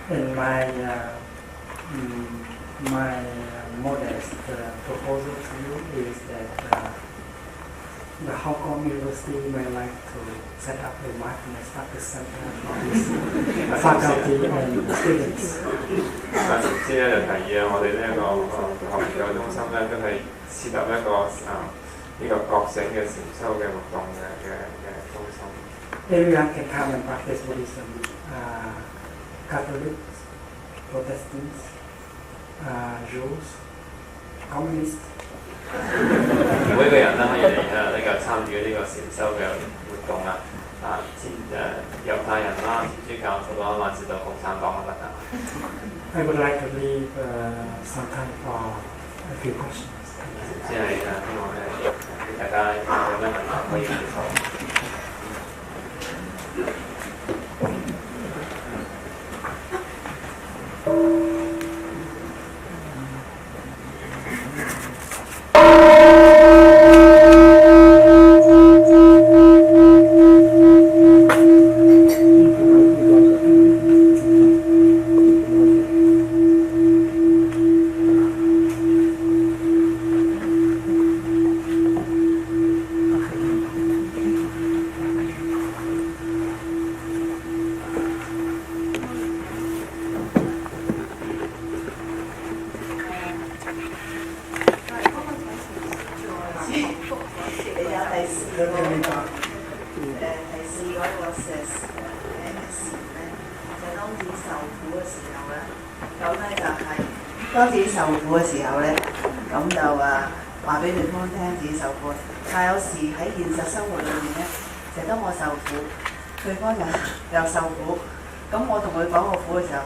In my modest proposal to you is that the Hong Kong University may like to set up a mindfulness practice center for its faculty and students. 首先咧就提議我哋呢一個學研究中心咧都係設立一個呢個覺醒嘅禪修嘅活動嘅中心。Everyone can come and practice Buddhism. Catholics, Protestants, Jews, Communists. 每個人都可以嚟呢個參與呢個禪修嘅活動啊！猶太人啦、天主教徒啦，或者到共產黨都得㗎。I would like to leave some time for a few questions. 即係希望咧，大家有咩問題可以提出。當自己受苦嘅時候咧，咁就話俾對方聽自己受苦。但係有時喺現實生活裏面咧，成日當我受苦，對方又受苦，咁我同佢講個苦嘅時候，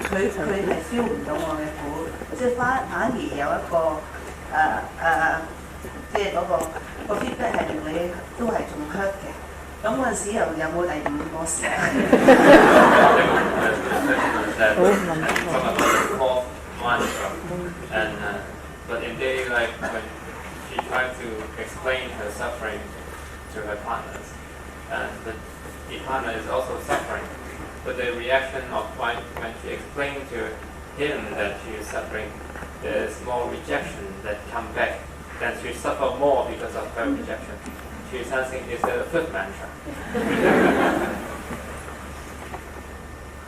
佢係 feel 唔到我嘅苦，即係反而有一個即係嗰個 feedback 係令你都係仲 hurt 嘅。咁嗰陣時又有冇第五個時And but in daily life, when she tried to explain her suffering to her partners, and the partner is also suffering, but the reaction of when she explained to him that she is suffering, there is more rejection that come back, then she suffer more because of her rejection. She is sensing it's a fifth mantra.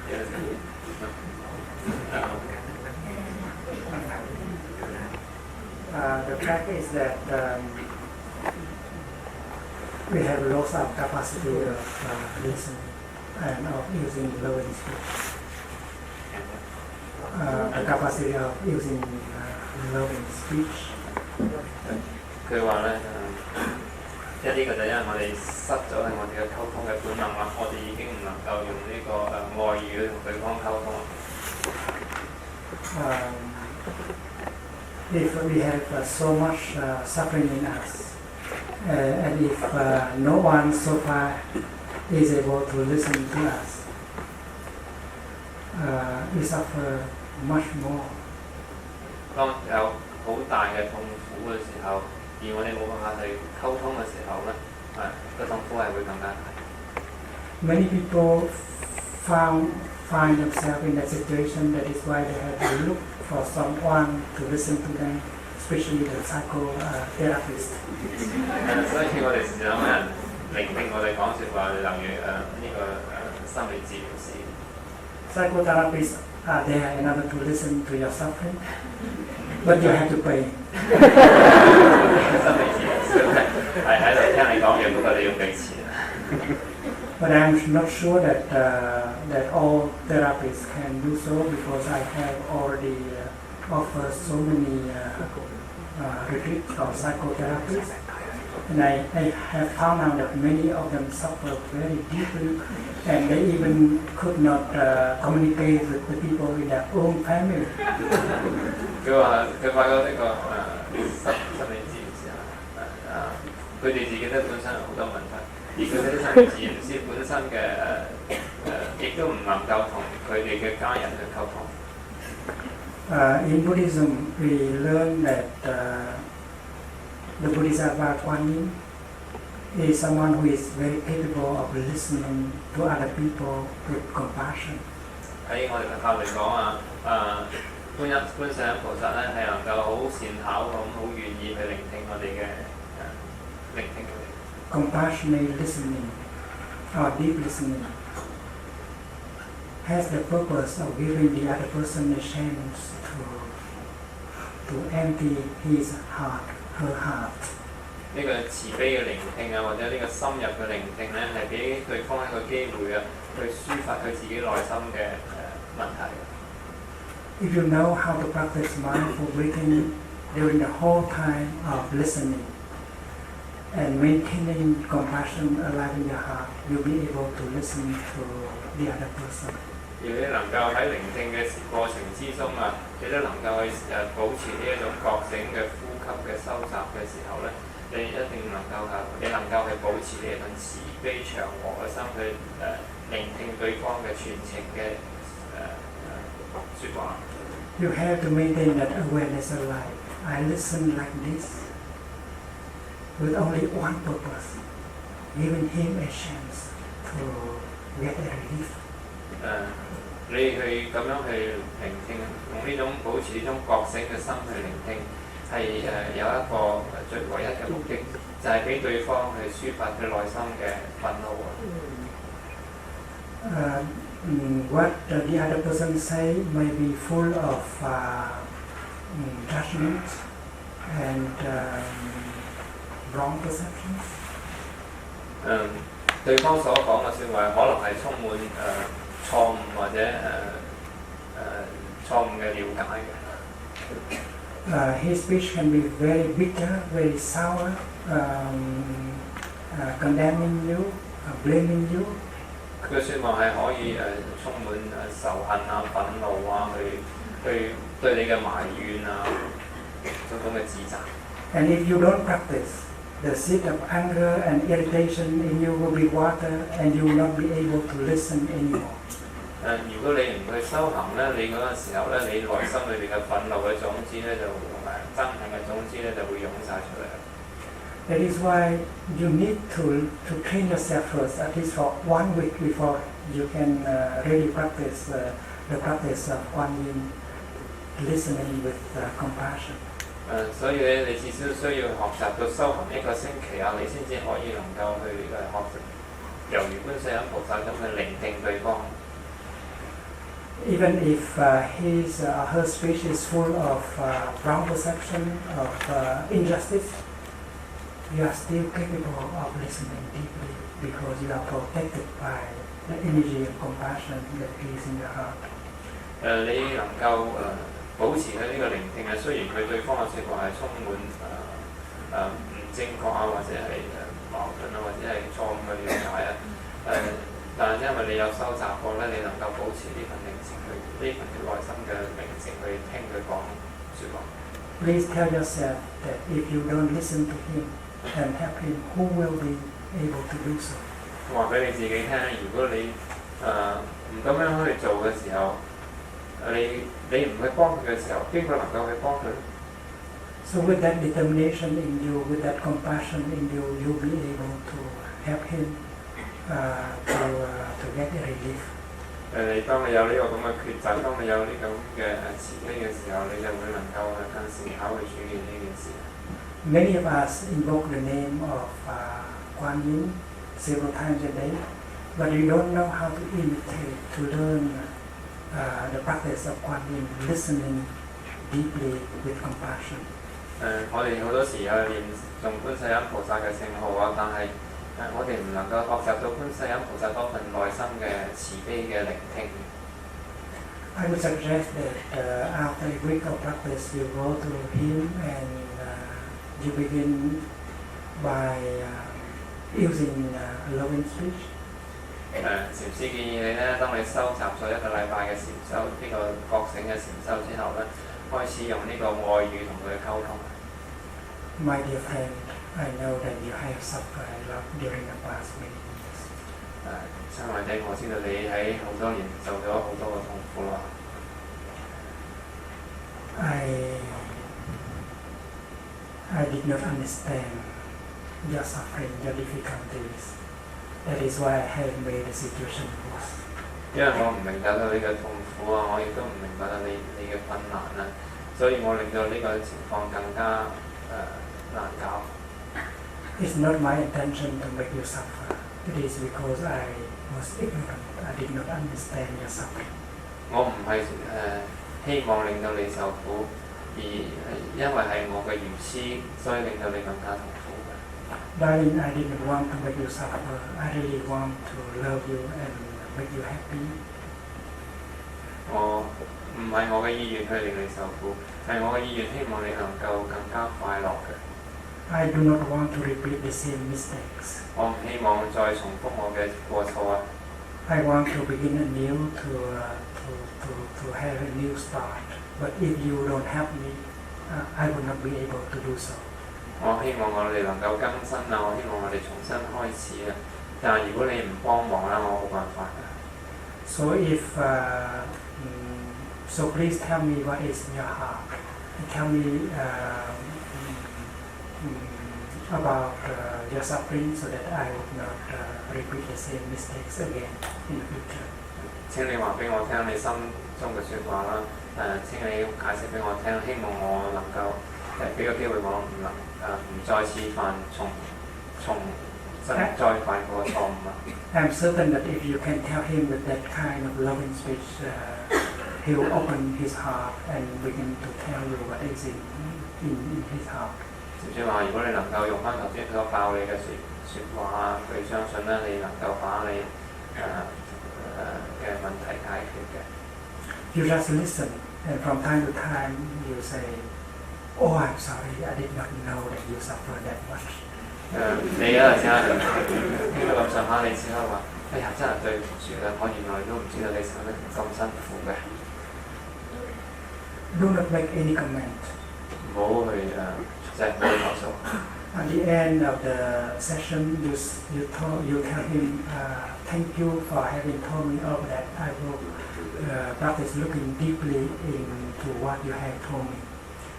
Yes. The fact is that we have lost our capacity of listening and of using lower speech. The capacity of using lower speech. 佢話咧，即係呢個就因為我哋失咗係我哋嘅溝通嘅本能啦，我哋已經唔能夠用呢個外語去同對方溝通。If we have so much suffering in us, and if no one so far is able to listen to us, we suffer much more. 當有好大嘅痛苦嘅時候，而我哋冇辦法去溝通嘅時候咧，個痛苦係會更加大。Many people find themselves in that situation. That is why they have to look for someone to listen to them, especially the psychotherapist. 所以我哋時常有人聆聽我哋講説話，例如呢個心理治療師。Psychotherapists are there in order to listen to your suffering, but you have to pay. 心理治療師係喺度聽你講嘢，不過你要俾錢。But I'm not sure that all therapists can do so because I have already offered so many retreats for psychotherapists, and I have found out that many of them suffer very deeply, and they even could not communicate with the people in their own family. 佢發覺呢個心理治療師佢哋自己都本身有好多問題。而佢哋啲心理治療師本身嘅亦都唔能夠同佢哋嘅家人去溝通。In Buddhism, we learn that the Bodhisattva Kuan Yin is someone who is very capable of listening to other people with compassion. 喺喺我哋佛教嚟講觀世音菩薩咧係能夠好善巧咁，好願意去聆聽我哋嘅聆聽我哋。Compassionate listening or deep listening has the purpose of giving the other person a chance to empty his heart, her heart. 呢個慈悲嘅聆聽或者呢個深入嘅聆聽咧，係俾對方一個機會去抒發佢自己內心嘅問題。If you know how to practice mindful breathing during the whole time of listening and maintaining compassion alive in your heart, you'll be able to listen to the other person. 如果你能夠喺聆聽嘅過程之中你都能夠去保持呢一種覺醒嘅呼吸嘅收集嘅時候咧，你一定能夠去保持呢一種慈悲祥和嘅心去聆聽對方嘅全程嘅説話。You have to maintain that awareness alive. I listen like this with only one purpose, giving him a chance to get a relief. 你去咁樣去聆聽，用呢種保持呢種覺醒嘅心去聆聽，係有一個最唯一嘅目的，就係俾對方去抒發佢內心嘅憤怒。What the other person say may be full of judgment and wrong perceptions. 對方所講嘅説話可能係充滿錯誤或者錯誤嘅了解嘅。His speech can be very bitter, very sour, condemning you, blaming you. 佢嘅説話係可以充滿仇恨憤怒去對你嘅埋怨種種嘅指責。And if you don't practice, the seed of anger and irritation in you will be watered, and you will not be able to listen anymore. 如果你唔去修行咧，你嗰陣時候咧，你內心裏邊嘅憤怒嘅種子咧，就憎恨嘅種子咧，就會湧晒出嚟。That is why you need to train yourself first, at least for 1 week before you can really practice the practice of Kuan Yin, listening with compassion. 所以咧，你至少需要學習到修行1個星期你先至可以能夠去學習，猶如觀世音菩薩咁去聆聽對方。Even if his or her speech is full of wrong perception, of injustice, you are still capable of listening deeply because you are protected by the energy of compassion that is in your heart. 你能夠保持佢呢個聆聽雖然佢對方嘅説話係充滿唔正確或者係矛盾或者係錯誤嘅了解但係因為你有收集過咧，你能夠保持呢份寧靜呢份內心嘅寧靜去聽佢講説話。Please tell yourself that if you don't listen to him and help him, who will be able to do so? 話俾你自己聽，如果你唔咁樣去做嘅時候，你唔去幫佢嘅時候，邊個能夠去幫佢？ So with that determination in you, with that compassion in you, you'll be able to help him to get a relief. 當你有呢個咁嘅抉擇，當你有呢種嘅慈悲嘅時候，你就會能夠更善巧去處理呢件事。Many of us invoke the name of Kuan Yin several times a day, but we don't know how to imitate, to learn the practice of Kuan Yin, listening deeply with compassion. 我哋好多時有念誦觀世音菩薩嘅聖號但係我哋唔能夠學習到觀世音菩薩嗰份內心嘅慈悲嘅聆聽。I would suggest that after a week of practice, you go to him and you begin by using loving speech. 禪師建議你咧，當你收集咗1個禮拜嘅禪修，呢個覺醒嘅禪修之後咧，開始用呢個愛語同佢溝通。My dear friend, I know that you have suffered a lot during the past many years. 親愛的，我知道你喺好多年受咗好多嘅痛苦啦。I did not understand your suffering, your difficulties. That is why I have made the situation worse. 因為我唔明白到你嘅痛苦啊，我亦都唔明白到你嘅困難啊，所以我令到呢個情況更加難搞。It's not my intention to make you suffer. It is because I was ignorant. I did not understand your suffering. 我唔係希望令到你受苦，而因為係我嘅愚痴，所以令到你更加痛苦嘅。Darling, I didn't want to make you suffer. I really want to love you and make you happy. 我唔係我嘅意願去令你受苦，係我嘅意願希望你能夠更加快樂嘅。I do not want to repeat the same mistakes. 我唔希望再重複我嘅過錯啊！ I want to begin anew to have a new start. But if you don't help me, I would not be able to do so. 我希望我哋能夠更新啊！我希望我哋重新開始啊！但係如果你唔幫忙啦，我冇辦法㗎。So please tell me what is in your heart. Tell me about your suffering so that I would not repeat the same mistakes again in the future. 請你話俾我聽你心中嘅説話啦。請你解釋俾我聽，希望我能夠俾個機會我唔再次犯再犯過錯誤啊。I'm certain that if you can tell him with that kind of loving speech, he will open his heart and begin to tell you what is in his heart. 即係話，如果你能夠用翻頭先所教你嘅説話啊，佢相信咧，你能夠把你嘅問題解決嘅。You just listen, and from time to time you say, "Oh, I'm sorry, I did not know that you suffer that much." 你有陣時聽到咁上下，你之後話：哎呀，真係對唔住啦，我原來都唔知道你受得咁辛苦嘅。Do not make any comment. 唔好去即係唔好去投訴。At the end of the session, you tell him, "Thank you for having told me all that. I will practice looking deeply into what you have told me."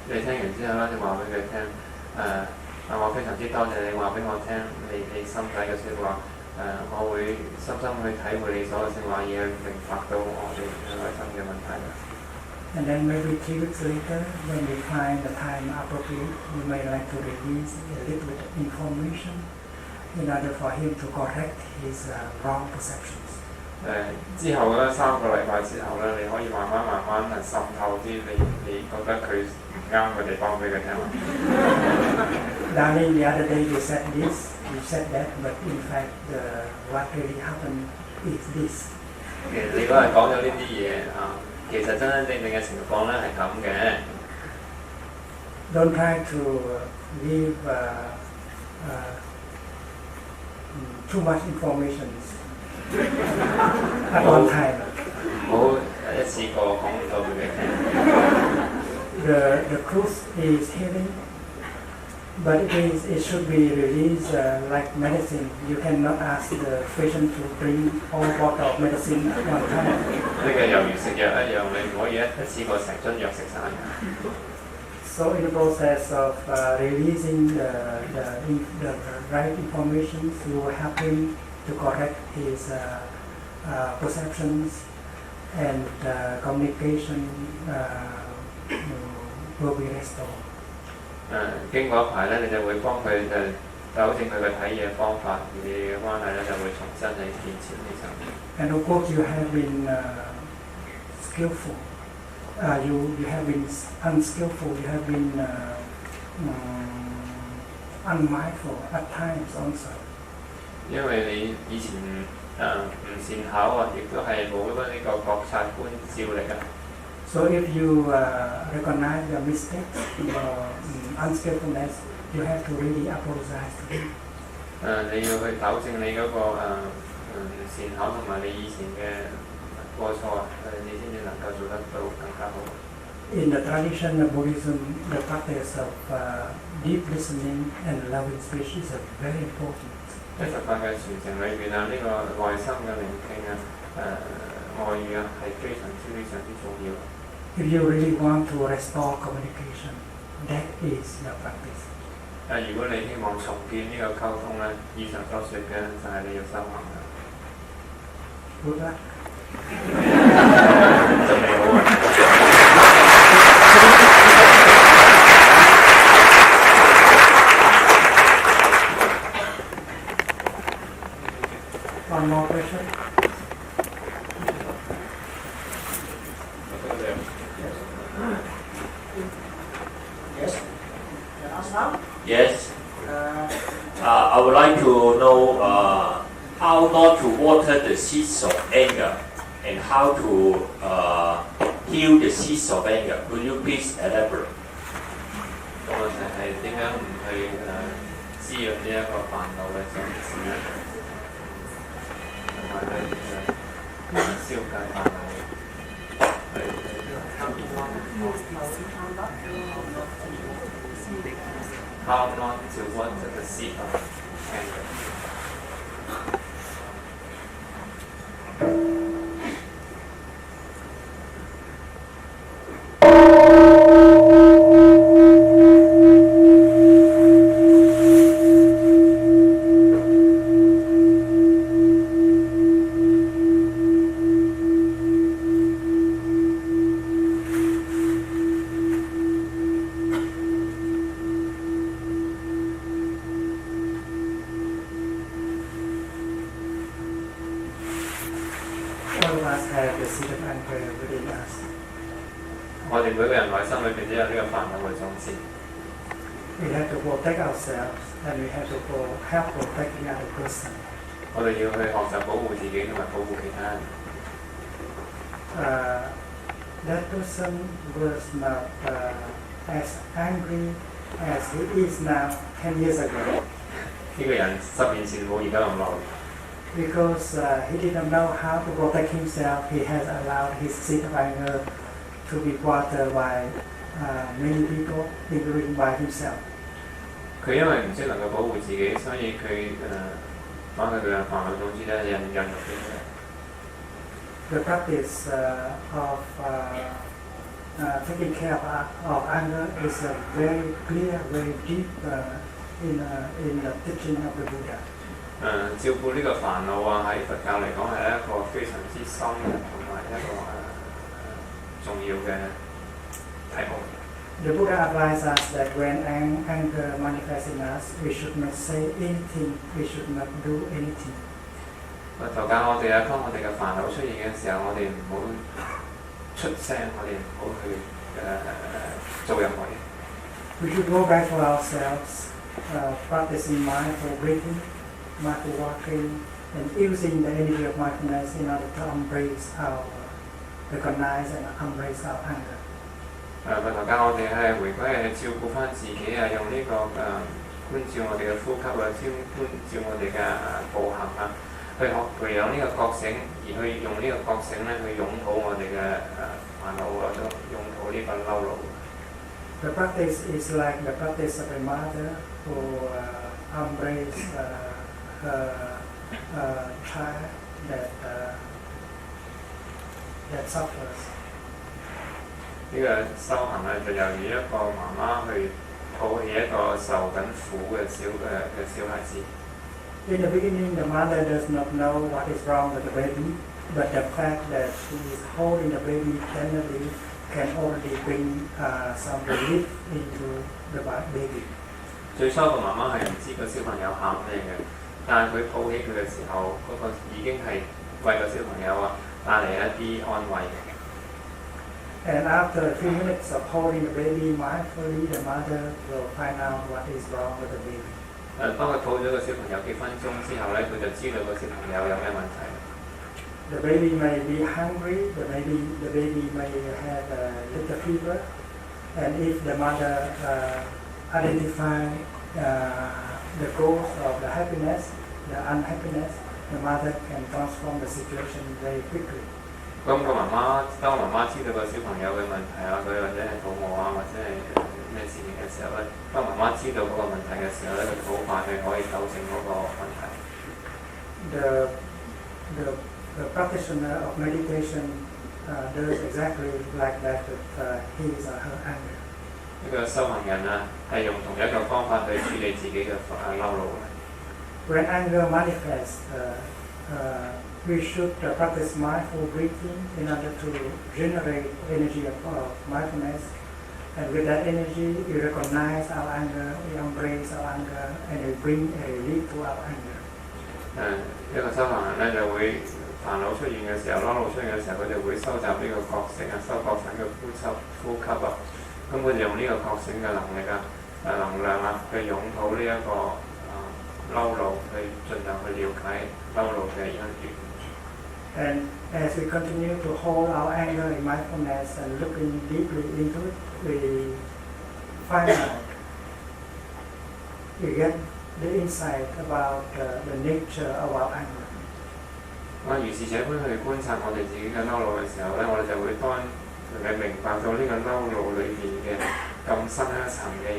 你聽完之後咧，就話俾佢聽，我非常之多謝你話俾我聽你心底嘅説話，我會深深去體會你所嘅説話，而去明白到我哋內心嘅問題。And then maybe 3 weeks later, when we find the time appropriate, we may like to release a little bit of information in order for him to correct his wrong perceptions. 之後咧3個禮拜之後咧，你可以慢慢滲透啲你覺得佢唔啱嘅地方俾佢聽。Darling, the other day you said this, you said that, but in fact, what really happened is this. 其實你嗰日講咗呢啲嘢啊，其實真真正正嘅情況咧係咁嘅。Don't try to give too much information at one time. 唔好一次過講咁多俾佢聽。The truth is healing, but it should be released like medicine. You cannot ask the patient to drink all bottle of medicine at one time. 呢個猶如食藥一樣，你唔可以一次過成樽藥食晒。So in the process of releasing the right information, you will help him to correct his perceptions, and communication will be restored. 經過一排咧，你就會幫佢糾正佢嘅睇嘢方法，而你嘅關係咧就會重新去建設呢層。And of course, you have been skillful. You have been unskillful. You have been unmindful at times also. 因為你以前唔善巧啊，亦都係冇呢個覺察觀照力啊。So if you recognize your mistakes, your unskillfulness, you have to really apologize to him. 你要去糾正你嗰個善巧同埋你以前嘅過錯，你先至能夠做得到更加好。In the tradition of Buddhism, the practice of deep listening and loving speech is very important. 喺佛法嘅傳承裏邊啊，呢個內心嘅聆聽啊，愛語啊，係非常之重要。If you really want to restore communication, that is your practice. 如果你希望重建呢個溝通咧，以上所說嘅就係你要修行嘅。Good luck. 就未好啊。One more question. Yes. Can I ask now? Yes. I would like to know how not to water the seeds of anger and how to heal the seeds of anger. Could you please elaborate? 個問題係點樣唔去滋潤呢一個煩惱嘅種子，同埋去消解煩惱。How not to water the seed of anger. All of us have the seed of anger within us. 我哋每個人內心裏邊都有呢個煩惱嘅種子。We have to protect ourselves and we have to help protect the other person. 我哋要去學習保護自己同埋保護其他人。That person was not as angry as he is now 10 years ago 呢個人10年前冇而家咁耐， because he didn't know how to protect himself. He has allowed his seed of anger to be watered by many people, including by himself. 佢因為唔識能夠保護自己，所以佢把佢嘅煩惱種子咧引入咗出嚟。The practice of taking care of anger is very clear, very deep in the teaching of the Buddha. 照顧呢個煩惱啊，喺佛教嚟講係一個非常之深嘅同埋一個重要嘅題目。The Buddha advises us that when anger manifests in us, we should not say anything, we should not do anything. 佛教教我哋啊，當我哋嘅煩惱出現嘅時候，我哋唔好出聲，我哋唔好去做任何嘢。We should go back to ourselves, practicing mindful breathing, mindful walking, and using the energy of mindfulness in order to recognize and embrace our anger. 佛教教我哋係回歸係照顧翻自己啊，用呢個觀照我哋嘅呼吸啊，觀照我哋嘅步行啊，去培養呢個覺醒，而去用呢個覺醒咧去擁抱我哋嘅煩惱或者擁抱呢個嬲怒。The practice is like the practice of a mother who embraces her child that suffers. 呢個修行咧就猶如一個媽媽去抱起一個受緊苦嘅小孩子。In the beginning, the mother does not know what is wrong with the baby, but the fact that she is holding the baby tenderly can already bring some relief into the baby. 最初個媽媽係唔知個小朋友喊咩嘅，但係佢抱起佢嘅時候，嗰個已經係為個小朋友帶嚟一啲安慰。And after a few minutes of holding the baby mindfully, the mother will find out what is wrong with the baby. 當佢抱咗個小朋友幾分鐘之後咧，佢就知道個小朋友有咩問題。The baby may be hungry, the baby may have a little fever, and if the mother identify the cause of the happiness, the unhappiness, the mother can transform the situation very quickly. 咁個媽媽，當媽媽知道個小朋友嘅問題啊，佢或者係肚餓啊，或者係咩事情嘅時候咧，當媽媽知道嗰個問題嘅時候咧，佢好快係可以糾正嗰個問題。The practitioner of meditation does exactly like that with his or her anger. 呢個修行人啊，係用同一個方法去處理自己嘅嬲怒。When anger manifests, we should practice mindful breathing in order to generate energy of mindfulness. And with that energy, we recognize our anger, we embrace our anger, and we bring a relief to our anger. 一個修行人咧就會煩惱出現嘅時候，嬲怒出現嘅時候，佢哋會收集呢個覺醒啊，收覺醒嘅呼吸啊，咁佢哋用呢個覺醒嘅能力啊、能量啊，去擁抱呢一個嬲怒，去盡量去了解嬲怒嘅因緣。And as we continue to hold our anger in mindfulness and looking deeply into it, we find out, we get the insight about the nature of our anger. 我如是這般去觀察我哋自己嘅嬲怒嘅時候咧，我哋就會當你明白到呢個嬲怒裏邊嘅咁深一層嘅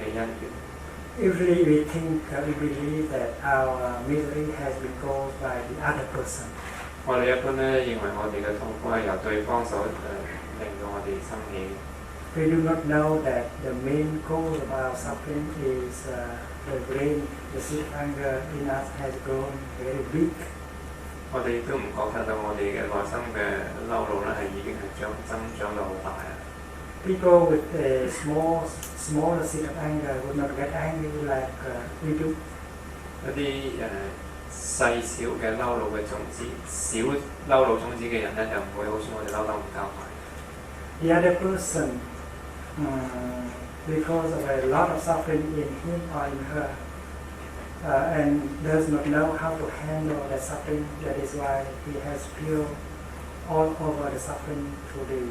因緣。Usually we think, we believe that our misery has been caused by the other person. 我哋一般咧認為我哋嘅痛苦係由對方所令到我哋生起。We do not know that the main cause of our suffering is the brain. The seed of anger in us has grown very big. 我哋都唔覺得到我哋嘅內心嘅嬲怒咧係已經係增長到好大啊！ People with a smaller seed of anger would not get angry like we do. 一啲細小嘅嬲怒嘅種子，小嬲怒種子嘅人咧，就唔會好似我哋嬲得咁交快。The other person, because of a lot of suffering in him or in her, and does not know how to handle the suffering, that is why he has spilled all over the suffering to the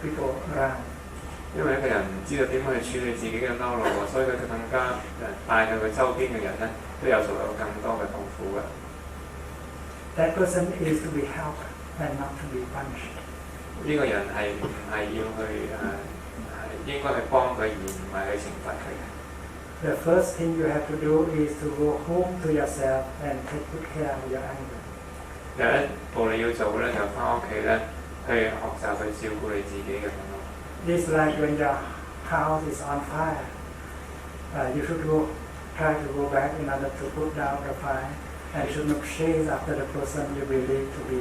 people around. 因為一個人唔知道點樣去處理自己嘅嬲怒啊，所以佢更加帶到佢周邊嘅人咧，都有受到更多嘅痛苦嘅。That person is to be helped and not to be punished. 呢個人係唔係要去應該去幫佢，而唔係去懲罰佢嘅。The first thing you have to do is to go home to yourself and take good care of your anger. 第一步你要做咧，就翻屋企咧，去學習去照顧你自己嘅憤怒。It's like when your house is on fire. You should try to go back in order to put down the fire, and should not chase after the person you believe to be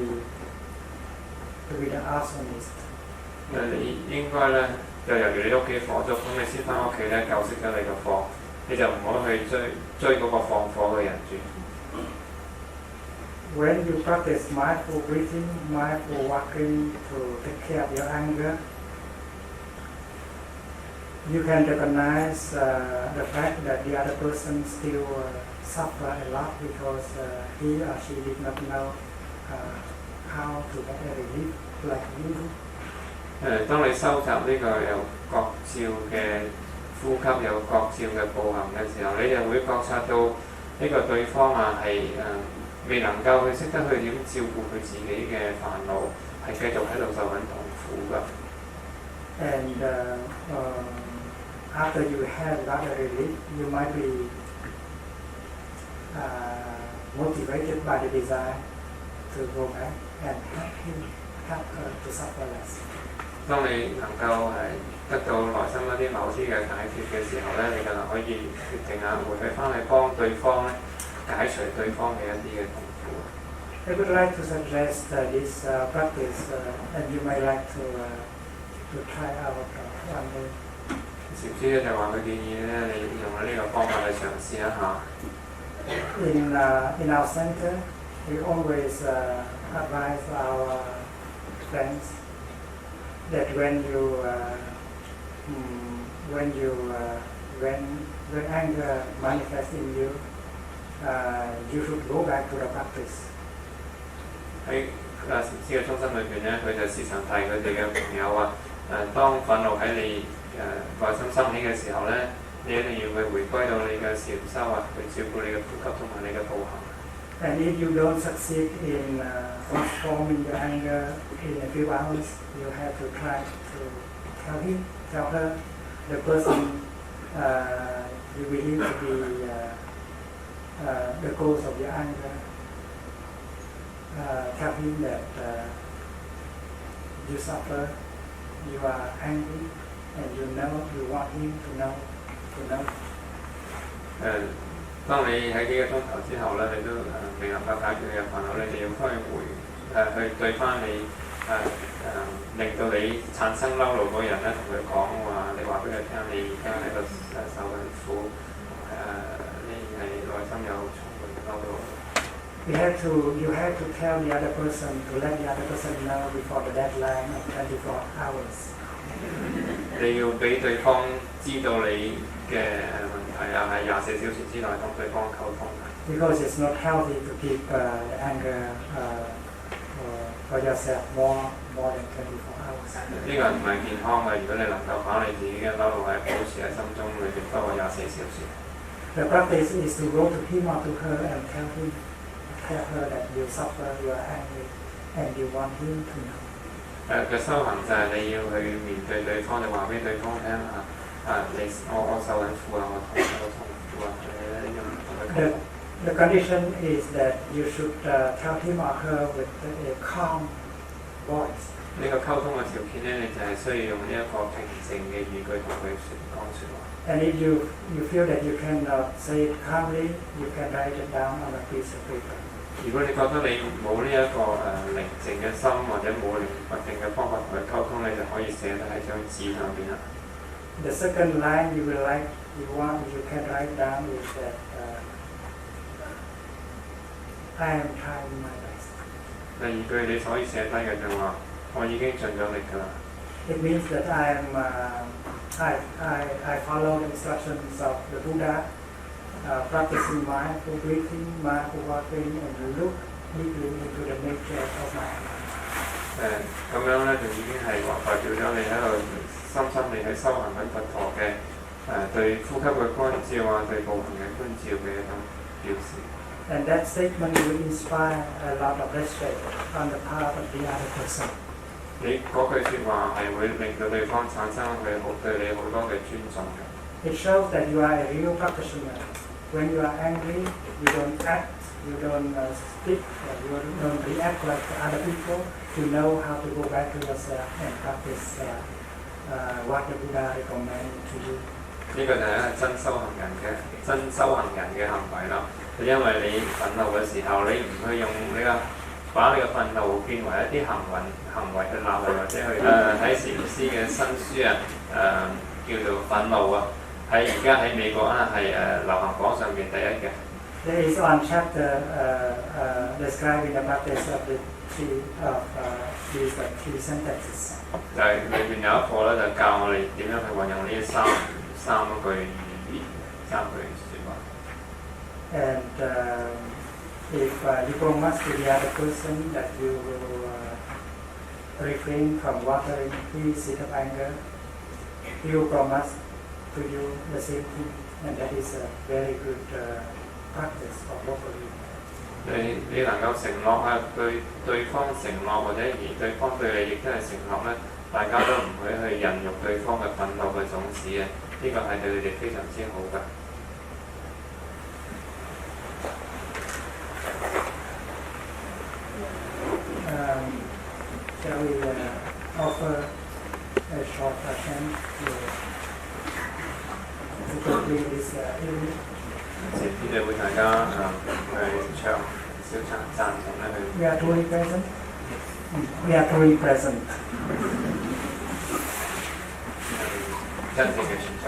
the arsonist. 你應該咧，就由於你屋企火燭，咁你先翻屋企咧，救熄咗你個火，你就唔好去追嗰個放火嘅人住。When you practice mindful breathing, mindful walking to take care of your anger, you can recognize the fact that the other person still suffer a lot because he or she did not know how to get a relief like you do. 當你收集呢個有覺照嘅呼吸、有覺照嘅步行嘅時候，你就會覺察到呢個對方係未能夠去識得去點照顧佢自己嘅煩惱，係繼續喺度受緊痛苦㗎。And after you have got a relief, you might be motivated by the desire to go back and help her to suffer less. 當你能夠得到內心一啲某啲嘅解決嘅時候咧，你就可以決定下回去翻去幫對方咧解除對方嘅一啲嘅痛苦。I would like to suggest this practice, and you may like to try out one day. 禪師咧就話佢建議咧，你用呢個方法去嘗試一下。In our center, we always advise our friends that when anger manifests in you, you should go back to the practice. 喺禪師嘅中心裏邊咧，佢就時常提佢哋嘅朋友話當憤怒喺你內心生起嘅時候咧，你一定要去回歸到你嘅禪修啊，去照顧你嘅呼吸同埋你嘅步行。And if you don't succeed in transforming your anger in a few hours, you have to try to tell her, the person you believe to be the cause of your anger. Tell him that you suffer, you are angry, and you want him to know. 當你喺幾個鐘頭之後咧，你都未能夠解決你嘅煩惱，你就要去對翻你令到你產生嬲怒嗰人咧，同佢講話，你話俾佢聽，你而家喺度受緊苦，你係內心有充滿嬲怒。You have to tell the other person to let the other person know before the deadline of 24 hours. 你要俾對方知道你嘅問題啊，喺24小時之內同對方溝通。Because it's not healthy to keep the anger for yourself more than 24 hours. 呢個唔係健康嘅，如果你能夠把你自己嘅嬲怒係保持喺心中裏邊多過24小時。The practice is to go to him or to her and tell her that you suffer, you are angry, and you want him to know. 嘅修行就係你要去面對對方，你話俾對方聽我受緊苦啊，我痛苦啊，The condition is that you should tell him or her with a calm voice. 呢個溝通嘅條件咧，你就係需要用呢一個平靜嘅語句同佢講説話。And if you feel that you cannot say it calmly, you can write it down on a piece of paper. 如果你覺得你冇呢一個寧靜嘅心，或者冇特定嘅方法同佢溝通，你就可以寫得喺張紙上邊啦。The second line you can write down is that I am trying my best. 第二句你可以寫低嘅就話，我已經盡咗力㗎啦。It means that I follow the instructions of the Buddha, practicing mindful breathing, mindful walking, and look deeply into the nature of my mind. 咁樣咧就已經係話代表咗你喺度深深地喺修行緊佛陀嘅對呼吸嘅觀照啊，對步行嘅觀照嘅一種表示。And that statement will inspire a lot of respect on the part of the other person. 你嗰句説話係會令到對方產生佢對你好多嘅尊重嘅。It shows that you are a real practitioner. When you are angry, you don't act, you don't speak, you don't react like other people. You know how to go back to yourself and practice what the Buddha recommended to you. 呢個就係一個真修行人嘅行為啦。因為你憤怒嘅時候，你唔去用把你嘅憤怒變為一啲行為去鬧人，或者去睇禪師嘅新書叫做《憤怒》啊，而家喺美國係流行榜上面第一嘅。There is one chapter describing the practice of these three sentences. 就係裏邊有一課咧，就教我哋點樣去運用呢三句説話。And if you promise to the other person that you will refrain from watering his seed of anger, he will promise to you the same thing, and that is a very good practice for both of you. 你能夠承諾對方承諾，或者而對方對你亦都係承諾咧，大家都唔會去孕育對方嘅憤怒嘅種子嘅，呢個係對你哋非常之好㗎。Shall we offer a short chant to complete this evening? 前邊就會大家去唱小讚頌咧去。We are truly present. We are truly present. 真正嘅存在。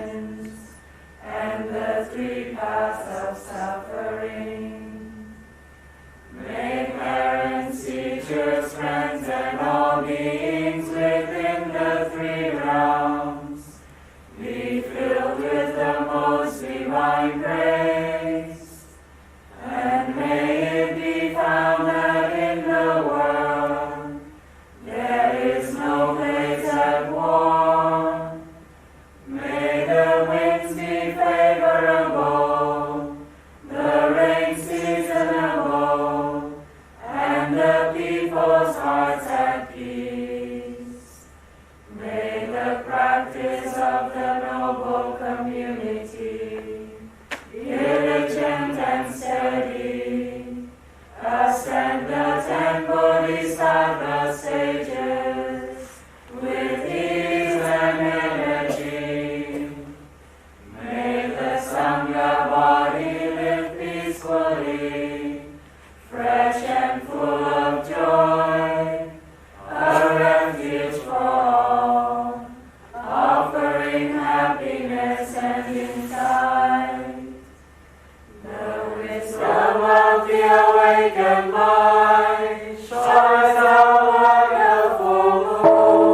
sins and the three paths of suffering. May parents, teachers, friends, and all beings within the three realms be filled with the most divine grace, and may it be found that in the world there is no place at war. May the winds be favorable, the rain seasonable, and the people's hearts at peace. May the practice of the noble community, diligent and steady, ascend the 10 Bodhisattva stages with ease and energy. May the Sangha body live peacefully, fresh and full of joy, a refuge for all, offering happiness and insight. The wisdom of the awakened mind shines out like a full moon.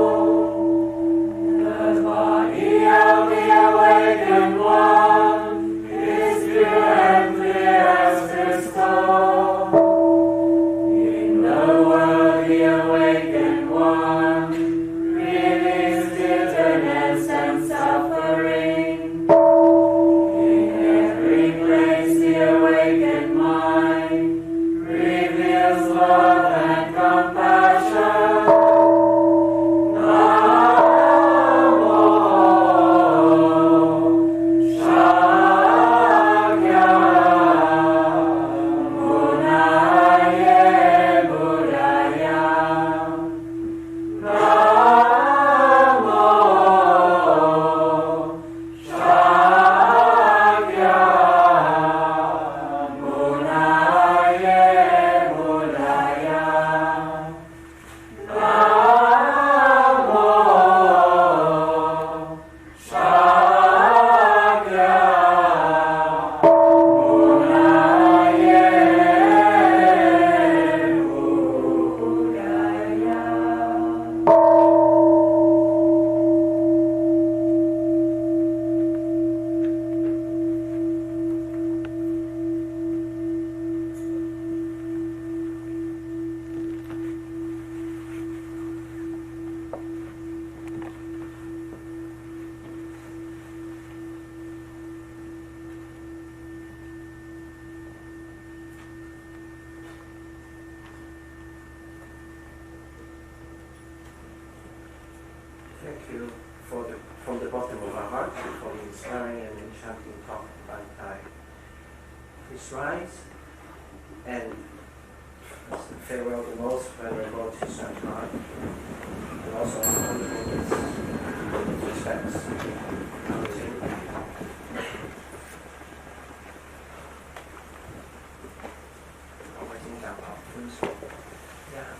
The body of the awakened one is pure and clear as crystal. In the world the awakened one relieves bitterness and suffering. In every place the awakened mind reveals love and compassion. Namo Shakyamuni Buddhaya. Namo Shakyamuni Buddhaya. Namo Shakyamuni Buddhaya. Thank you from the bottom of our heart for the inspiring and enchanting talk by Thai. Please rise and farewell the most venerable Teacher Nhat, and also undergo his respects. Ông xin chào học phương xuống. Yeah.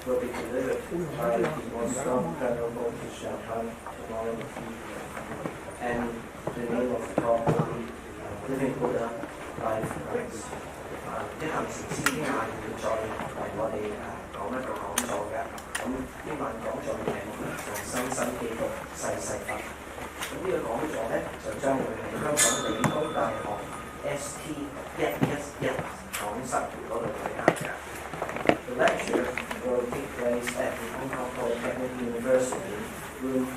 will be delivered by the most venerable Hanh tomorrow evening. And the name of the talk will be Living Buddha Life Rights. 一行禪師聽晚會再為我哋講一個講座嘅，咁呢晚講座嘅名就生生基督世世佛。咁呢個講座咧就將會喺香港理工大學 ST 111講室嗰度舉行嘅。The lecture will take place at the Hong Kong Polytechnic University, room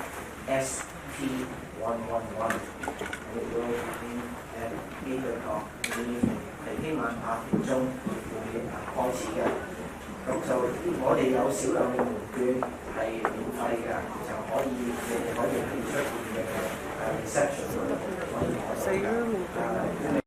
ST111, and it will be at 8 o'clock in the evening. 係聽晚8點鐘會開始嘅，咁就我哋有少量嘅門券係免費嘅，就可以你哋可以喺出邊嘅reception 嗰度可以攞嘅。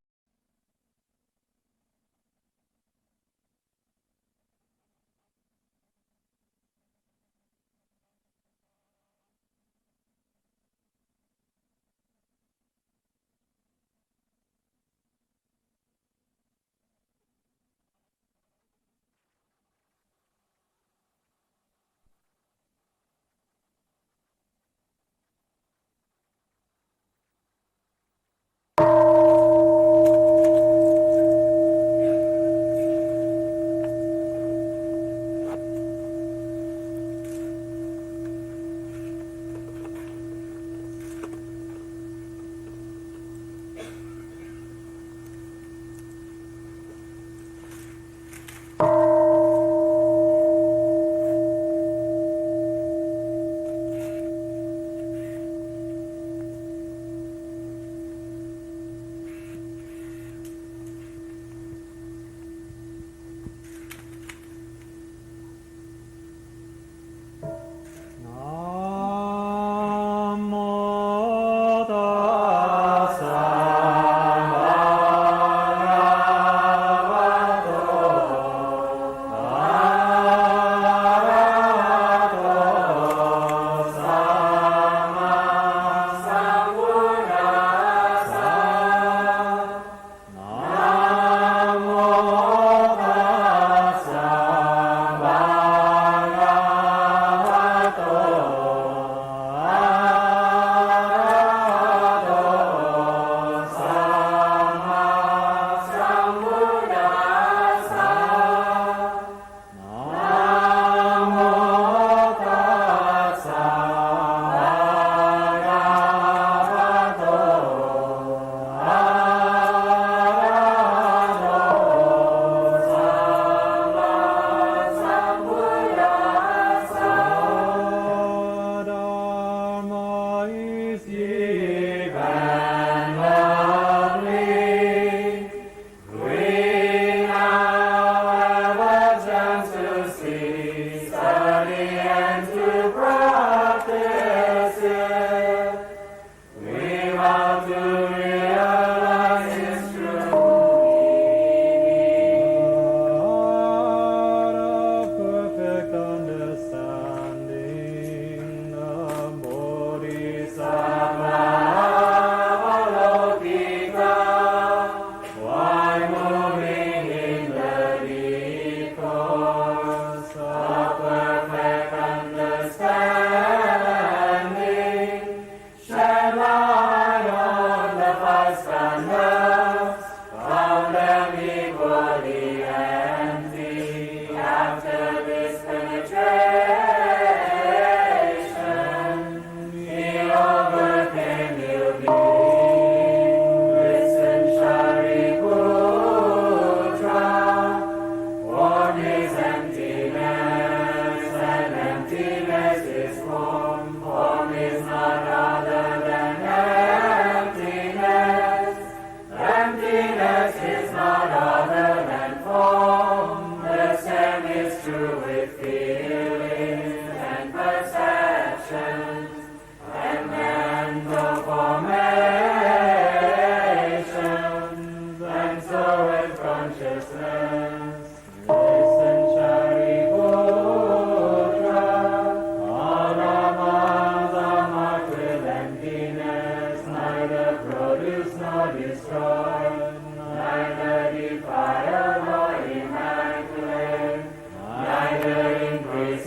Neither increase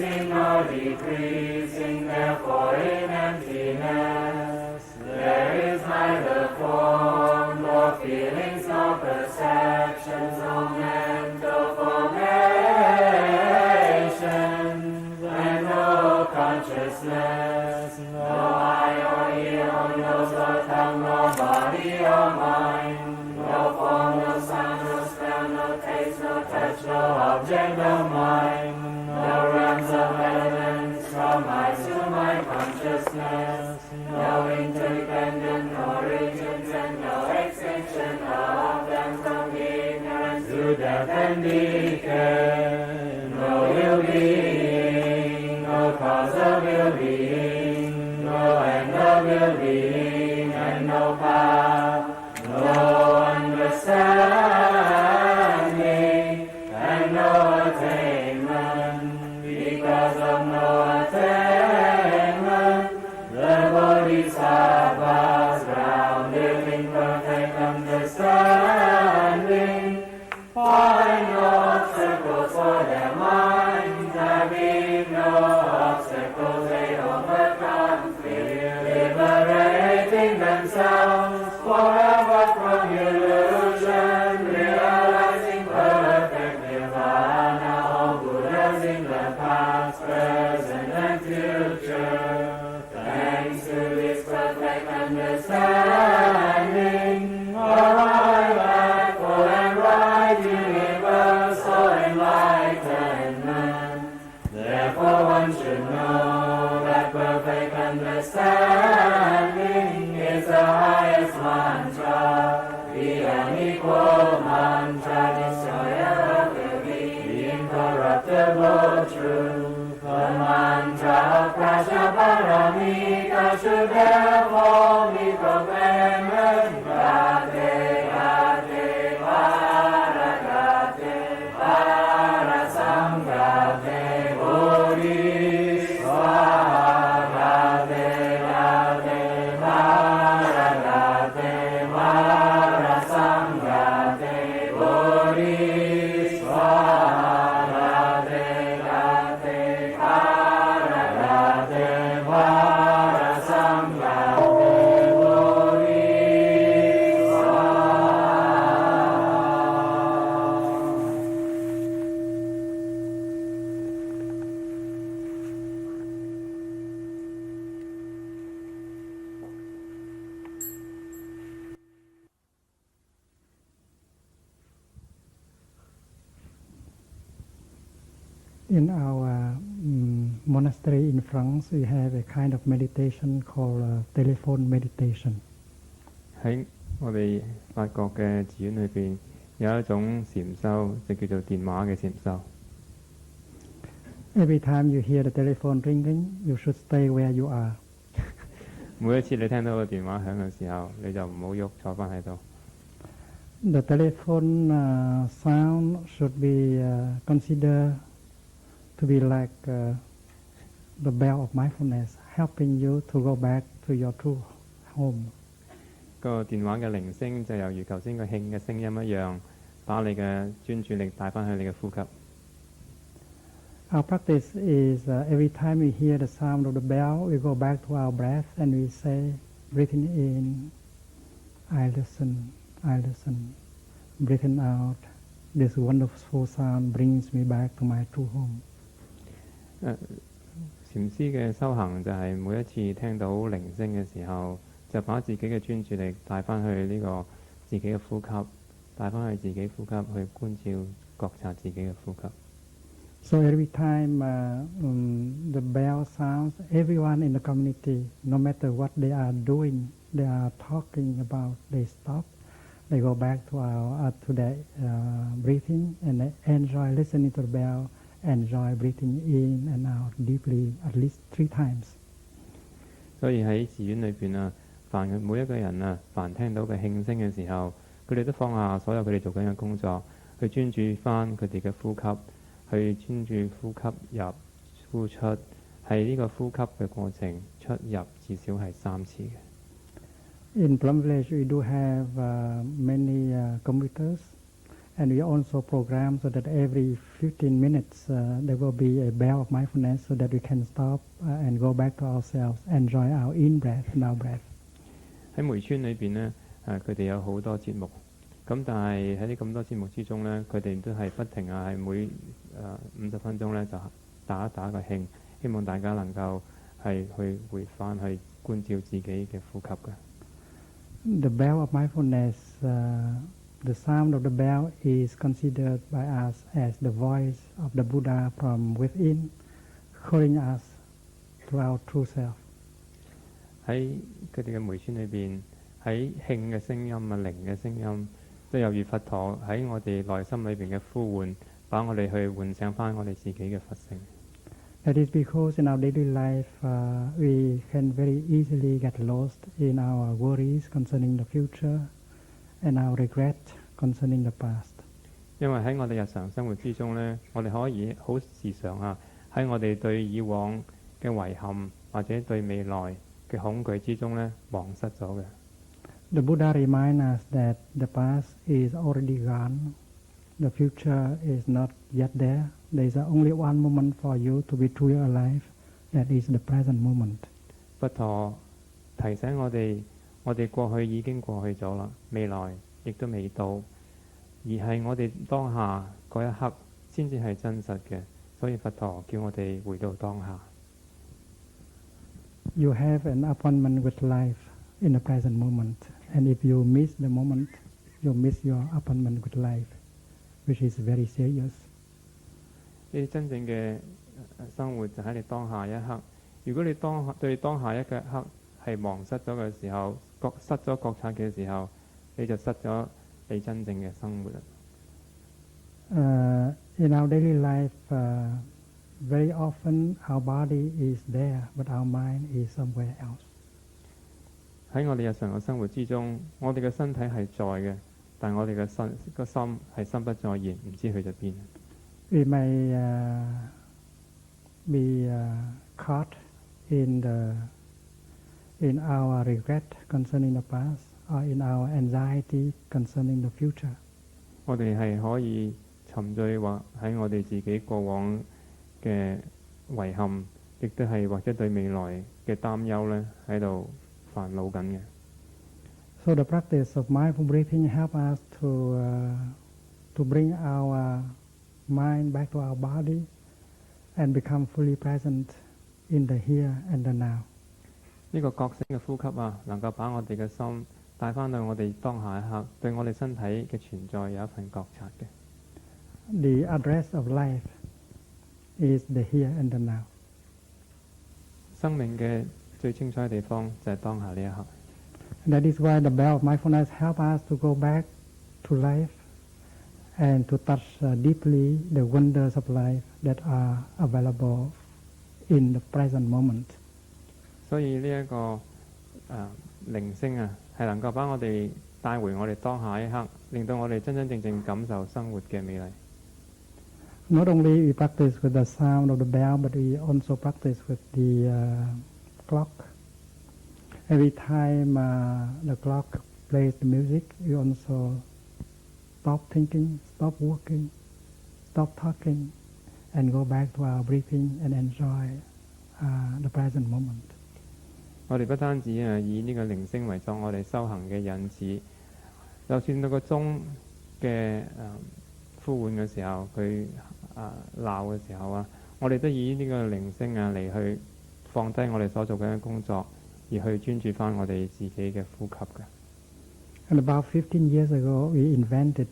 liberation of them from ignorance to death and decay. No ill-being, no cause of ill-being, no end of ill-being, and no path, no understanding, and no attainment. Because of no attainment, the Bodhisattvas grounded in perfect understanding find no obstacles for their minds, having no obstacles they overcome fear, liberating themselves forever from illusion, realizing perfect nirvana, all Buddhas in the past, present and future. Thanks to this perfect understanding, arrive at full and right universal enlightenment. Therefore one should know that perfect understanding is the highest mantra, the unequal mantra, destroyer of the incorruptible truth. The mantra of Prajnaparami should therefore be proclaimed and Gate, Gate, Paragate, Parasamgate, Bodhisvaha, Gate, Gate, Paragate, Parasamgate, Bodhisvaha, Gate, Gate, Paragate, Parasamgate, In our monastery in France, we have a kind of meditation called telephone meditation. 喺我哋法國嘅寺院裏邊有一種禪修，就叫做電話嘅禪修。Every time you hear the telephone ringing, you should stay where you are. 每一次你聽到個電話響嘅時候，你就唔好喐，坐翻喺度。The telephone sound should be considered to be like the bell of mindfulness, helping you to go back to your true home. 個電話嘅鈴聲就猶如頭先個磬嘅聲音一樣，把你嘅專注力帶翻去你嘅呼吸。Our practice is every time we hear the sound of the bell, we go back to our breath and we say, breathing in, I listen, I listen. Breathing out, this wonderful sound brings me back to my true home. 禪師嘅修行就係每一次聽到鈴聲嘅時候，就把自己嘅專注力帶翻去呢個自己嘅呼吸，帶翻去自己呼吸，去觀照、覺察自己嘅呼吸。So every time the bell sounds, everyone in the community, no matter what they are doing, they are talking about, they stop, they go back to their breathing, and they enjoy listening to the bell, enjoy breathing in and out deeply at least 3 times. 所以喺寺院裏邊啊，凡每一個人啊，凡聽到嘅磬聲嘅時候，佢哋都放下所有佢哋做緊嘅工作，去專注翻佢哋嘅呼吸，去專注呼吸入、呼出，係呢個呼吸嘅過程出入至少係3次嘅。In Plum Village, we do have many computers, and we also program so that every 15 minutes there will be a bell of mindfulness so that we can stop and go back to ourselves, enjoy our in-breath and out-breath. 喺梅村裏邊呢，佢哋有好多節目，咁但係喺呢咁多節目之中呢，佢哋都係不停啊，係每50分鐘呢就打一打個磬，希望大家能夠係去回返去觀照自己嘅呼吸嘅。The bell of mindfulness, the sound of the bell is considered by us as the voice of the Buddha from within, calling us to our true self. 喺佢哋嘅梅村裏邊，喺興嘅聲音啊、靈嘅聲音，即係猶如佛陀喺我哋內心裏邊嘅呼喚，把我哋去喚醒翻我哋自己嘅佛性。That is because in our daily life we can very easily get lost in our worries concerning the future and our regret concerning the past. 因為喺我哋日常生活之中呢，我哋可以好時常喺我哋對以往嘅遺憾或者對未來嘅恐懼之中呢，忘失咗嘅。The Buddha reminds us that the past is already gone. The future is not yet there. There is only one moment for you to be truly alive. That is the present moment. 佛陀提醒我哋過去已經過去咗啦，未來亦都未到，而係我哋當下嗰一刻先至係真實嘅。所以佛陀叫我哋回到當下。You have an appointment with life in the present moment, and if you miss the moment, you miss your appointment with life, which is very serious. 呢啲真正嘅生活就喺你當下一刻。如果你對當下一刻係忘失咗嘅時候，失咗覺察嘅時候，你就失咗你真正嘅生活啦。In our daily life, very often our body is there, but our mind is somewhere else. 喺我哋日常嘅生活之中，我哋嘅身體係在嘅，但我哋嘅心係心不在焉，唔知去咗邊。We may be caught in our regret concerning the past, or in our anxiety concerning the future. 我哋係可以沉醉或喺我哋自己過往嘅遺憾，亦都係或者對未來嘅擔憂咧喺度煩惱緊嘅。So the practice of mindful breathing help us to bring our mind back to our body and become fully present in the here and the now. 呢個覺醒嘅呼吸能夠把我哋嘅心帶翻到我哋當下一刻，對我哋身體嘅存在有一份覺察嘅。The address of life is the here and the now. 生命嘅最清楚嘅地方就係當下呢一刻。That is why the bell of mindfulness help us to go back to life and to touch deeply the wonders of life that are available in the present moment. 所以呢一個鈴聲係能夠把我哋帶回我哋當下一刻，令到我哋真真正正感受生活嘅美麗。Not only we practice with the sound of the bell, but we also practice with the clock. Every time the clock plays the music, we also stop thinking, stop working, stop talking, and go back to our breathing and enjoy the present moment. 我哋不單止以呢個鈴聲為作我哋修行嘅引子，就算到個鐘嘅呼喚嘅時候，佢鬧嘅時候我哋都以呢個鈴聲嚟去放低我哋所做緊嘅工作，而去專注翻我哋自己嘅呼吸嘅。And about 15 years ago, we invented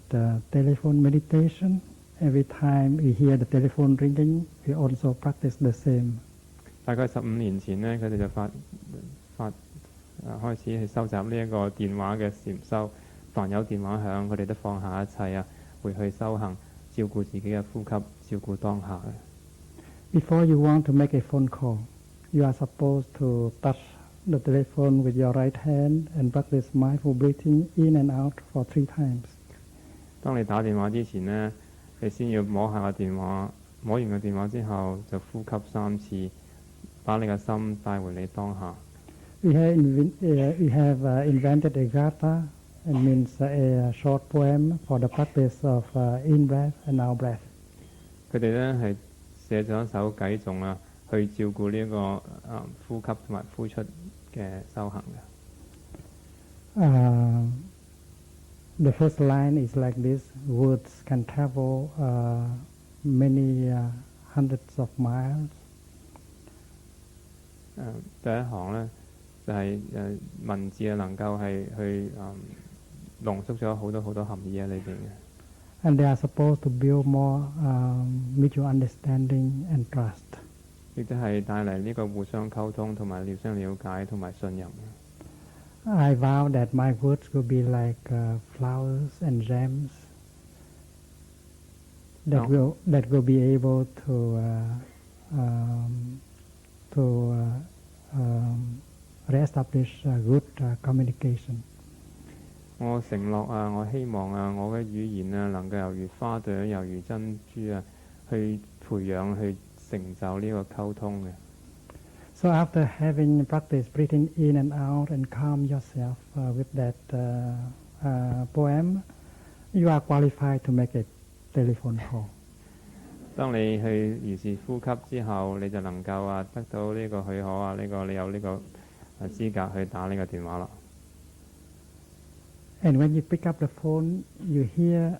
telephone meditation. Every time we hear the telephone ringing, we also practice the same. 大概15年前呢，佢哋就開始去收集呢一個電話嘅禪修。凡有電話響，佢哋都放下一切回去修行，照顧自己嘅呼吸，照顧當下嘅。Before you want to make a phone call, you are supposed to touch the telephone with your right hand and practice mindful breathing in and out for 3 times. 當你打電話之前呢，你先要摸下個電話，摸完個電話之後就呼吸3次，把你嘅心帶回你當下。We have invented a gatha, it means a short poem for the practice of in breath and out breath. 佢哋呢係寫咗一首偈頌去照顧呢一個呼吸同埋呼出嘅修行嘅。The first line is like this: words can travel many hundreds of miles. 第一行呢就係文字能夠係去濃縮咗好多好多含義喺裏邊嘅。And they are supposed to build more mutual understanding and trust. 亦都係帶嚟呢個互相溝通同埋互相了解同埋信任。I vow that my words will be like flowers and gems that will be able to reestablish good communication. 我承諾啊，我希望啊，我嘅語言啊，能夠猶如花朵、猶如珍珠啊，去培養、去成就呢個溝通嘅。So after having practiced breathing in and out and calm yourself with that poem, you are qualified to make a telephone call. 當你去如是呼吸之後，你就能夠啊得到呢個許可啊，你有呢個資格去打呢個電話啦。And when you pick up the phone, you hear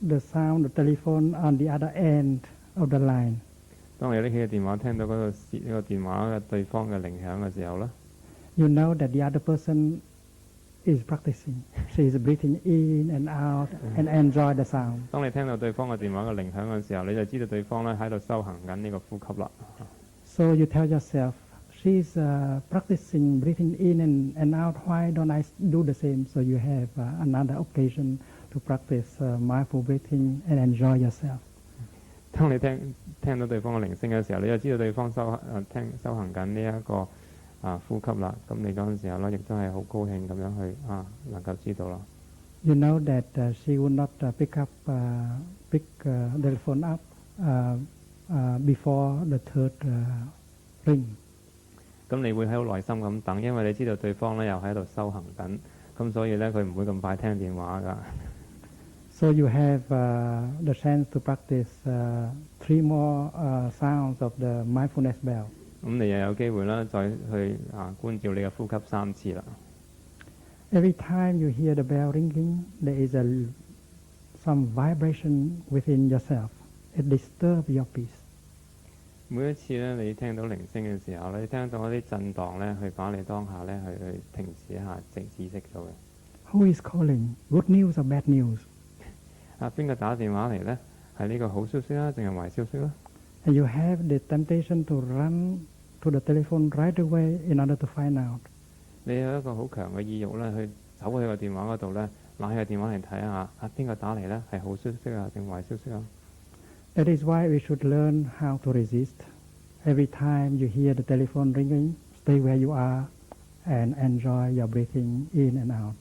the sound of the telephone on the other end of the line. 當你拎起個電話，聽到嗰個電話嘅對方嘅鈴響嘅時候咧 you know that the other person is practicing. She is breathing in and out and enjoy the sound. 當你聽到對方嘅電話嘅鈴響嘅時候，你就知道對方咧喺度修行緊呢個呼吸啦。So you tell yourself, she's practicing breathing in and out. Why don't I do the same? So you have another occasion to practice mindful breathing and enjoy yourself. 當你聽到對方嘅鈴聲嘅時候，你就知道對方修行緊呢一個呼吸啦。咁你嗰陣時候咧，亦都係好高興咁樣去能夠知道啦。You know that she would not pick the phone up before the third ring. 咁你會喺好耐心咁等，因為你知道對方咧又喺度修行緊，咁所以咧佢唔會咁快聽電話㗎。So you have the chance to practice 3 more sounds of the mindfulness bell. 咁你又有機會啦，再去觀照你嘅呼吸3次啦。Every time you hear the bell ringing, there is some vibration within yourself. It disturbs your peace. 每一次咧，你聽到鈴聲嘅時候咧，你聽到嗰啲震盪咧，去把你當下咧去停止一下，靜止息咗嘅。Who is calling? Good news or bad news? 邊個打電話嚟咧？係呢個好消息啦，定係壞消息啦？ And you have the temptation to run to the telephone right away in order to find out. 你有一個好強嘅意欲咧，去走去個電話嗰度咧，攞起個電話嚟睇下，邊個打嚟咧？係好消息啊，定壞消息啊？ That is why we should learn how to resist. Every time you hear the telephone ringing, stay where you are and enjoy your breathing in and out.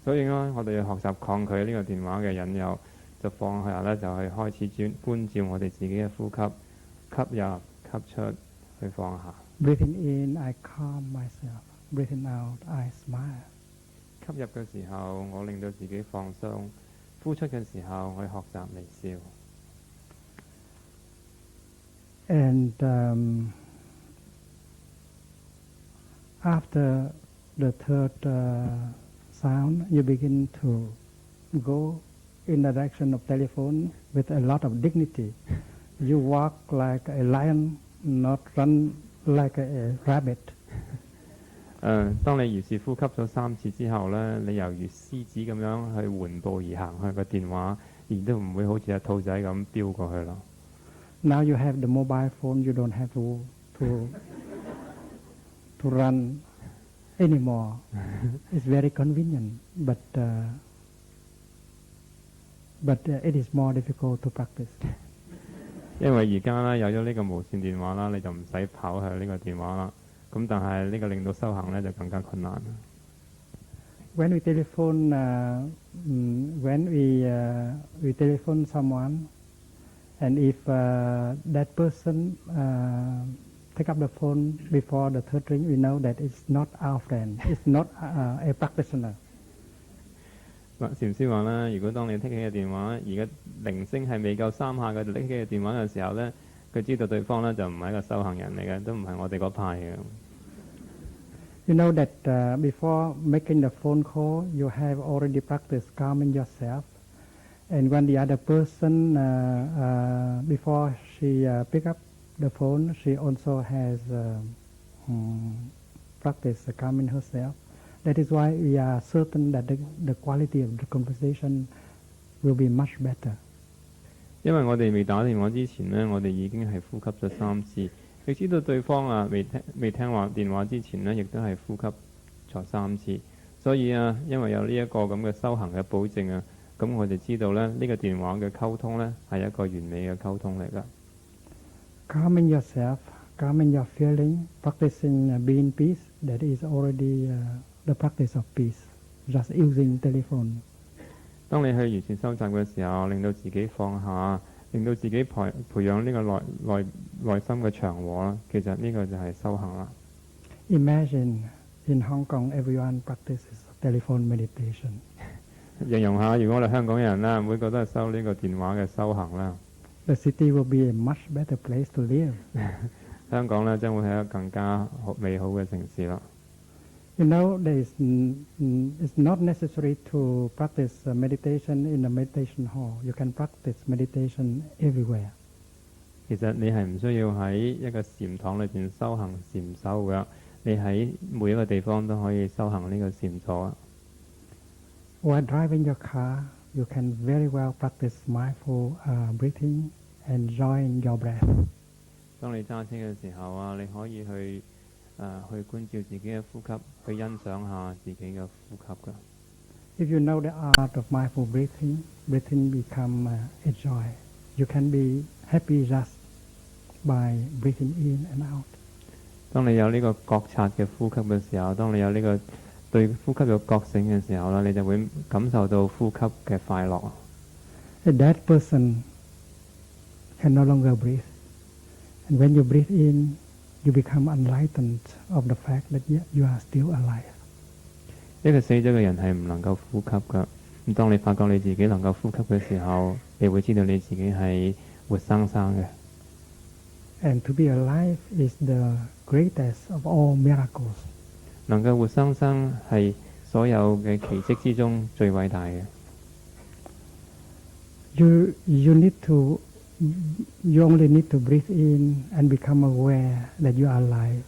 所以咧，我哋要學習抗拒呢個電話嘅引誘，就放下咧，就去開始觀照我哋自己嘅呼吸，吸入、吸出，去放下。Breathing in, I calm myself. Breathing out, I smile. 吸入嘅時候，我令到自己放鬆；呼出嘅時候，我學習微笑。And after the third sound, you begin to go in the direction of telephone with a lot of dignity. You walk like a lion, not run like a rabbit. 當你如是呼吸咗3次之後咧，你猶如獅子咁樣去緩步而行去個電話，而都唔會好似隻兔仔咁飆過去咯。Now you have the mobile phone, you don't have to run anymore. It's very convenient, but it is more difficult to practice. 因為而家咧有咗呢個無線電話啦，你就唔使跑向呢個電話啦。咁但係呢個令到修行咧就更加困難。When we telephone, we telephone someone, and if that person pick up the phone before the third ring, we know that it's not our friend. It's not a practitioner. 禪師話咧，如果當你拎起嘅電話，而家鈴聲係未夠3下嘅，就拎起嘅電話嘅時候咧，佢知道對方咧就唔係一個修行人嚟嘅，都唔係我哋嗰派嘅。You know that before making the phone call, you have already practiced calming yourself, and when the other person, before she pick up the phone, she also has practiced calming herself. That is why we are certain that the quality of the conversation will be much better. 因為我哋未打電話之前呢，我哋已經係呼吸咗3次，亦知道對方未聽話電話之前呢，亦都係呼吸坐3次。所以因為有呢一個咁嘅修行嘅保證咁我哋知道咧，呢個電話嘅溝通咧係一個完美嘅溝通嚟㗎。Calming yourself, calming your feeling, practicing being peace, that is already the practice of peace, just using telephone. 當你去完全收集嘅時候，令到自己放下，令到自己培養呢個內心嘅祥和啦，其實呢個就係修行啦。Imagine in Hong Kong everyone practices telephone meditation. 形容下，如果我哋香港人啦，每個都係修呢個電話嘅修行啦。The city will be a much better place to live. 香港咧將會係一個更加美好嘅城市啦。You know, it's not necessary to practice meditation in a meditation hall. You can practice meditation everywhere. 其實你係唔需要喺一個禪堂裏邊修行禪修㗎，你喺每一個地方都可以修行呢個禪坐。While driving your car, you can very well practice mindful breathing, enjoying your breath. 當你揸車嘅時候你可以去觀照自己嘅呼吸，去欣賞下自己嘅呼吸㗎。If you know the art of mindful breathing, breathing become a joy. You can be happy just by breathing in and out. 當你有呢個覺察嘅呼吸嘅時候，當你有呢個對呼吸有覺醒嘅時候你就會感受到呼吸嘅快樂。A dead person can no longer breathe. And when you breathe in, you become enlightened of the fact that you are still alive. 一個死咗嘅人係唔能夠呼吸㗎。咁當你發覺你自己能夠呼吸嘅時候，你會知道你自己係活生生嘅。And to be alive is the greatest of all miracles. 能夠活生生係所有嘅奇蹟之中最偉大嘅。You only need to breathe in and become aware that you are alive.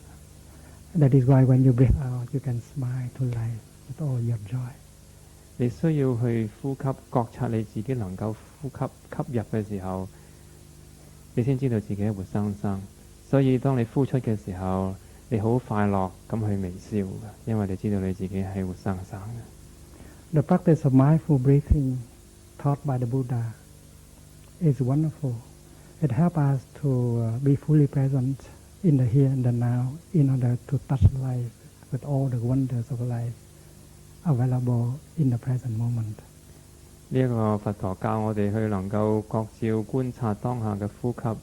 That is why when you breathe out, you can smile to life with all your joy. 你需要去呼吸，覺察你自己能夠呼吸吸入嘅時候，你先知道自己係活生生。所以當你呼出嘅時候，你好快樂咁去微笑嘅，因為你知道你自己係活生生嘅。The practice of mindful breathing taught by the Buddha is wonderful. It helps us to be fully present in the here and the now in order to touch life with all the wonders of life available in the present moment. 呢一個佛陀教我哋去能夠覺照觀察當下嘅呼吸，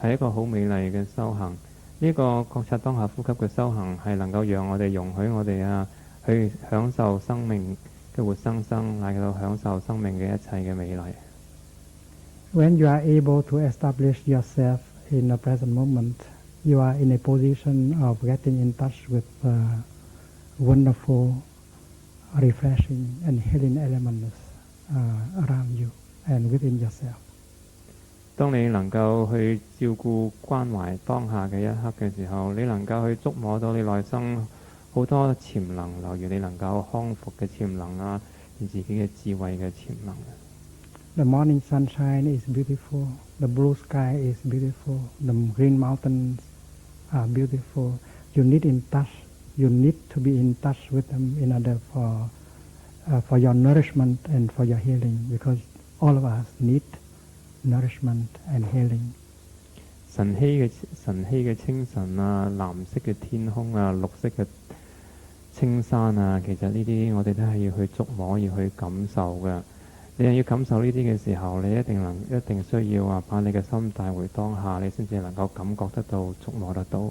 係一個好美麗嘅修行。呢個覺察當下呼吸嘅修行係能夠讓我哋容許我哋去享受生命嘅活生生，乃到享受生命嘅一切嘅美麗。When you are able to establish yourself in the present moment, you are in a position of getting in touch with wonderful, refreshing and healing elements around you and within yourself. 當你能夠去照顧關懷當下嘅一刻嘅時候，你能夠去觸摸到你內心好多潛能，例如你能夠康復嘅潛能你自己嘅智慧嘅潛能。The morning sunshine is beautiful. The blue sky is beautiful. The green mountains are beautiful. You need to be in touch with them in order for your nourishment and for your healing, because all of us need nourishment and healing. 晨曦嘅清晨藍色嘅天空綠色嘅青山其實呢啲我哋都係要去觸摸，要去感受嘅。你要感受呢啲嘅時候，你一定需要把你嘅心帶回當下，你先至能夠感覺得到、觸摸得到。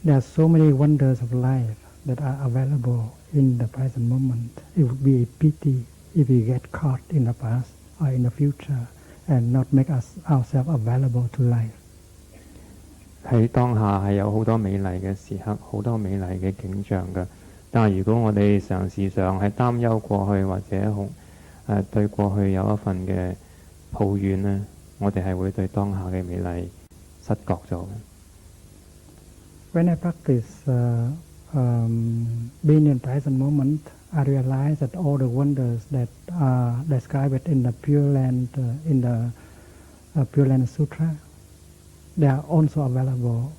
There are so many wonders of life that are available in the present moment. It would be a pity if we get caught in the past or in the future and not make ourselves available to life. 喺當下係有好多美麗嘅時刻，好多美麗嘅景象嘅。但係如果我哋常時上係擔憂過去或者對過去有一份嘅抱怨呢，我哋係會對當下嘅美麗失覺咗嘅。When I practice being in present moment, I realize that all the wonders that are described in the Pure Land Sutra, they are also available